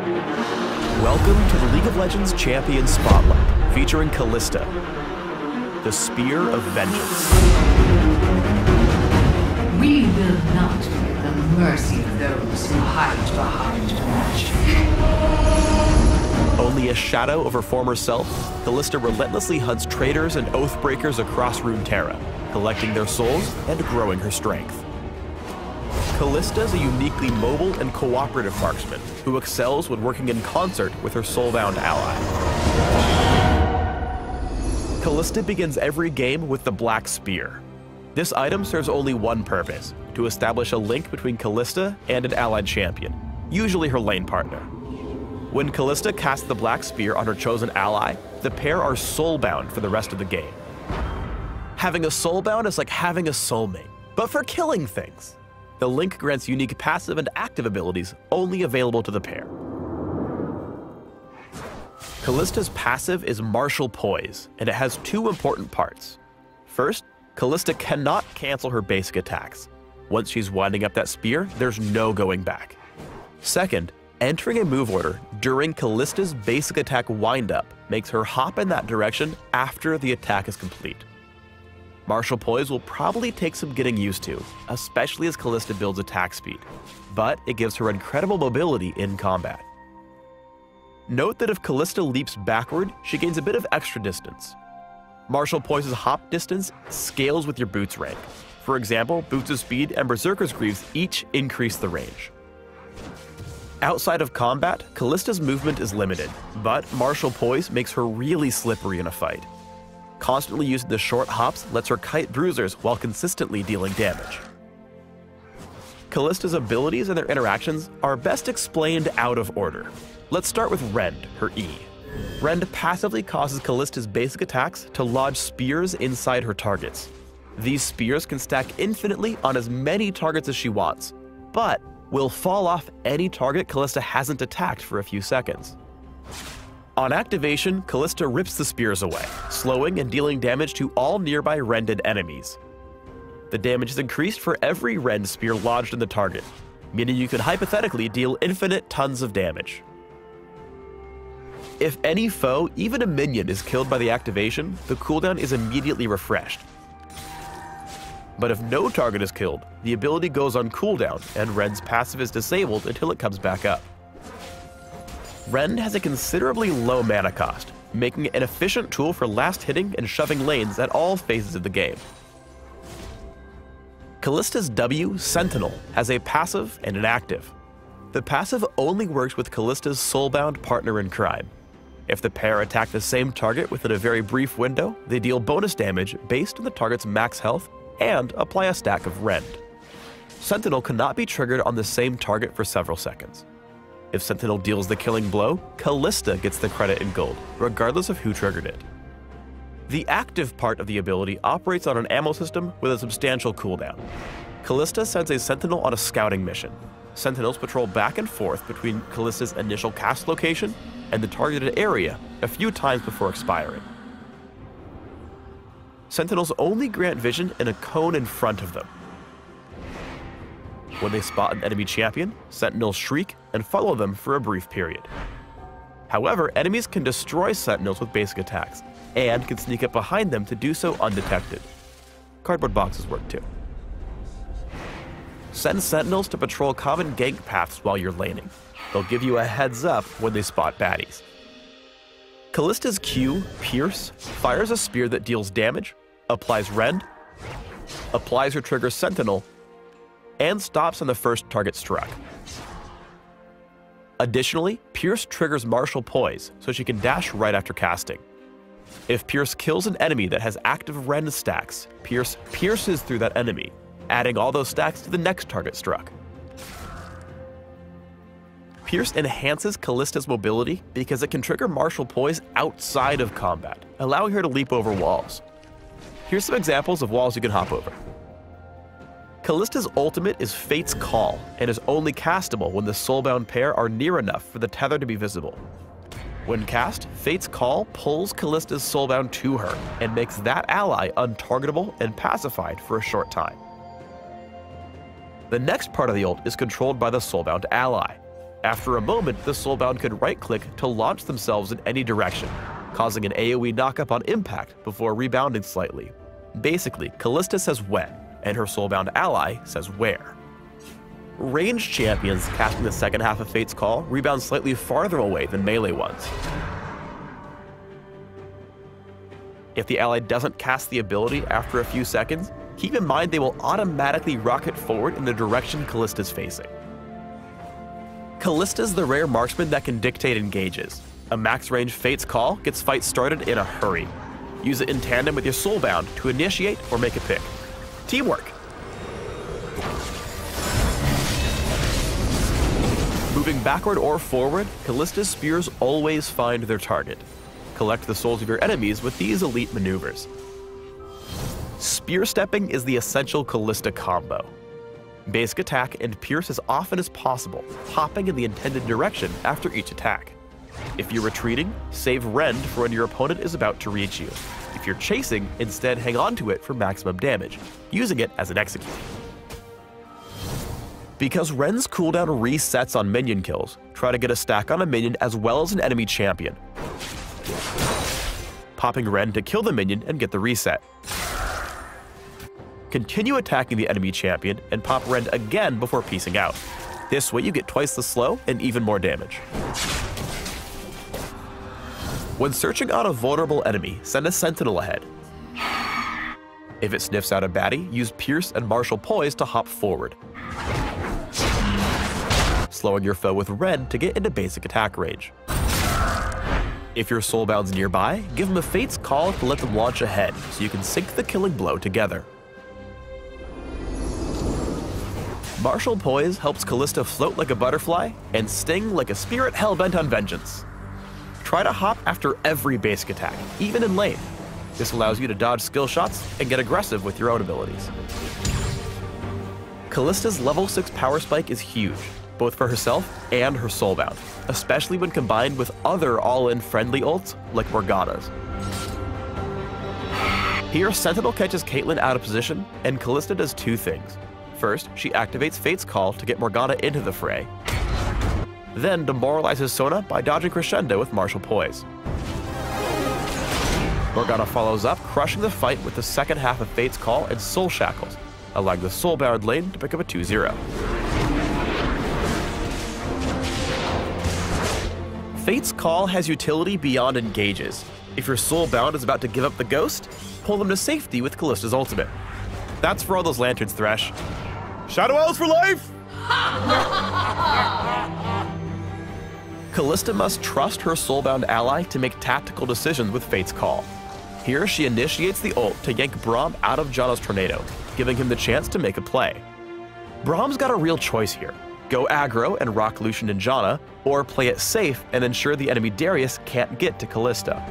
Welcome to the League of Legends Champion Spotlight, featuring Kalista, the Spear of Vengeance. We will not be at the mercy of those who hide behind magic. Only a shadow of her former self, Kalista relentlessly hunts traitors and oathbreakers across Runeterra, collecting their souls and growing her strength. Kalista is a uniquely mobile and cooperative marksman who excels when working in concert with her soulbound ally. Kalista begins every game with the Black Spear. This item serves only one purpose: to establish a link between Kalista and an allied champion, usually her lane partner. When Kalista casts the Black Spear on her chosen ally, the pair are soulbound for the rest of the game. Having a soulbound is like having a soulmate, but for killing things. The link grants unique passive and active abilities only available to the pair. Kalista's passive is Martial Poise, and it has two important parts. First, Kalista cannot cancel her basic attacks. Once she's winding up that spear, there's no going back. Second, entering a move order during Kalista's basic attack windup makes her hop in that direction after the attack is complete. Martial Poise will probably take some getting used to, especially as Kalista builds attack speed, but it gives her incredible mobility in combat. Note that if Kalista leaps backward, she gains a bit of extra distance. Martial Poise's hop distance scales with your boots rank. For example, Boots of Speed and Berserker's Greaves each increase the range. Outside of combat, Kalista's movement is limited, but Martial Poise makes her really slippery in a fight. Constantly using the short hops lets her kite bruisers while consistently dealing damage. Kalista's abilities and their interactions are best explained out of order. Let's start with Rend, her E. Rend passively causes Kalista's basic attacks to lodge spears inside her targets. These spears can stack infinitely on as many targets as she wants, but will fall off any target Kalista hasn't attacked for a few seconds. On activation, Kalista rips the spears away, slowing and dealing damage to all nearby Rended enemies. The damage is increased for every Rend spear lodged in the target, meaning you could hypothetically deal infinite tons of damage. If any foe, even a minion, is killed by the activation, the cooldown is immediately refreshed. But if no target is killed, the ability goes on cooldown and Rend's passive is disabled until it comes back up. Rend has a considerably low mana cost, making it an efficient tool for last hitting and shoving lanes at all phases of the game. Kalista's W, Sentinel, has a passive and an active. The passive only works with Kalista's soulbound partner in crime. If the pair attack the same target within a very brief window, they deal bonus damage based on the target's max health and apply a stack of Rend. Sentinel cannot be triggered on the same target for several seconds. If Sentinel deals the killing blow, Kalista gets the credit in gold, regardless of who triggered it. The active part of the ability operates on an ammo system with a substantial cooldown. Kalista sends a Sentinel on a scouting mission. Sentinels patrol back and forth between Kalista's initial cast location and the targeted area a few times before expiring. Sentinels only grant vision in a cone in front of them. When they spot an enemy champion, Sentinels shriek and follow them for a brief period. However, enemies can destroy Sentinels with basic attacks, and can sneak up behind them to do so undetected. Cardboard boxes work too. Send Sentinels to patrol common gank paths while you're laning. They'll give you a heads up when they spot baddies. Kalista's Q, Pierce, fires a spear that deals damage, applies Rend, applies or triggers Sentinel, and stops on the first target struck. Additionally, Pierce triggers Martial Poise, so she can dash right after casting. If Pierce kills an enemy that has active Rend stacks, Pierce pierces through that enemy, adding all those stacks to the next target struck. Pierce enhances Kalista's mobility because it can trigger Martial Poise outside of combat, allowing her to leap over walls. Here's some examples of walls you can hop over. Kalista's ultimate is Fate's Call, and is only castable when the soulbound pair are near enough for the tether to be visible. When cast, Fate's Call pulls Kalista's soulbound to her, and makes that ally untargetable and pacified for a short time. The next part of the ult is controlled by the soulbound ally. After a moment, the Soulbound could right-click to launch themselves in any direction, causing an AoE knockup on impact before rebounding slightly. Basically, Kalista says when, and her Soulbound ally says where. Ranged champions casting the second half of Fate's Call rebound slightly farther away than melee ones. If the ally doesn't cast the ability after a few seconds, keep in mind they will automatically rocket forward in the direction Kalista's facing. Kalista's the rare marksman that can dictate engages. A max range Fate's Call gets fights started in a hurry. Use it in tandem with your Soulbound to initiate or make a pick. Teamwork! Moving backward or forward, Kalista's spears always find their target. Collect the souls of your enemies with these elite maneuvers. Spear stepping is the essential Kalista combo. Basic attack and pierce as often as possible, hopping in the intended direction after each attack. If you're retreating, save Rend for when your opponent is about to reach you. If you're chasing, instead hang on to it for maximum damage, using it as an execute. Because Rend's cooldown resets on minion kills, try to get a stack on a minion as well as an enemy champion. Popping Rend to kill the minion and get the reset. Continue attacking the enemy champion and pop Rend again before piecing out. This way you get twice the slow and even more damage. When searching on a vulnerable enemy, send a Sentinel ahead. If it sniffs out a baddie, use Pierce and Martial Poise to hop forward, slowing your foe with Rend to get into basic attack range. If your Soulbound's nearby, give them a Fate's Call to let them launch ahead so you can sync the killing blow together. Martial Poise helps Kalista float like a butterfly and sting like a spirit hell-bent on vengeance. Try to hop after every basic attack, even in lane. This allows you to dodge skill shots and get aggressive with your own abilities. Kalista's level 6 power spike is huge, both for herself and her Soulbound, especially when combined with other all-in friendly ults like Morgana's. Here, Sentinel catches Caitlyn out of position, and Kalista does two things. First, she activates Fate's Call to get Morgana into the fray, then demoralizes Sona by dodging Crescendo with Martial Poise. Morgana follows up, crushing the fight with the second half of Fate's Call and Soul Shackles, allowing the Soulbound lane to pick up a 2-0. Fate's Call has utility beyond engages. If your Soulbound is about to give up the ghost, pull them to safety with Kalista's ultimate. That's for all those lanterns, Thresh. Shadow Owls for life! Kalista must trust her Soulbound ally to make tactical decisions with Fate's Call. Here, she initiates the ult to yank Braum out of Janna's tornado, giving him the chance to make a play. Braum's got a real choice here. Go aggro and rock Lucian and Janna, or play it safe and ensure the enemy Darius can't get to Kalista.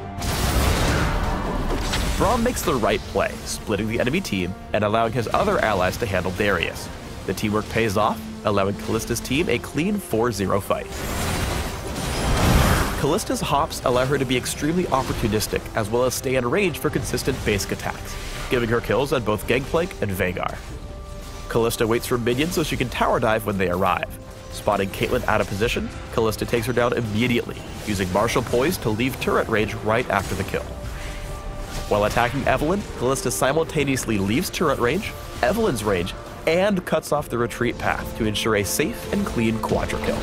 Braum makes the right play, splitting the enemy team and allowing his other allies to handle Darius. The teamwork pays off, allowing Kalista's team a clean 4-0 fight. Kalista's hops allow her to be extremely opportunistic as well as stay in range for consistent basic attacks, giving her kills on both Gangplank and Vhagar. Kalista waits for minions so she can tower dive when they arrive. Spotting Caitlyn out of position, Kalista takes her down immediately, using Martial Poise to leave turret range right after the kill. While attacking Evelynn, Kalista simultaneously leaves turret range, Evelyn's range, and cuts off the retreat path to ensure a safe and clean quadra kill.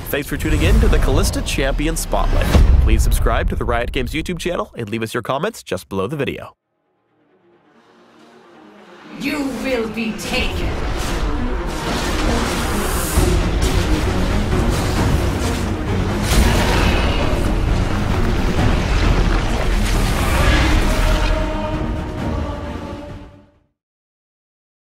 Thanks for tuning in to the Kalista Champion Spotlight. Please subscribe to the Riot Games YouTube channel and leave us your comments just below the video. You will be taken.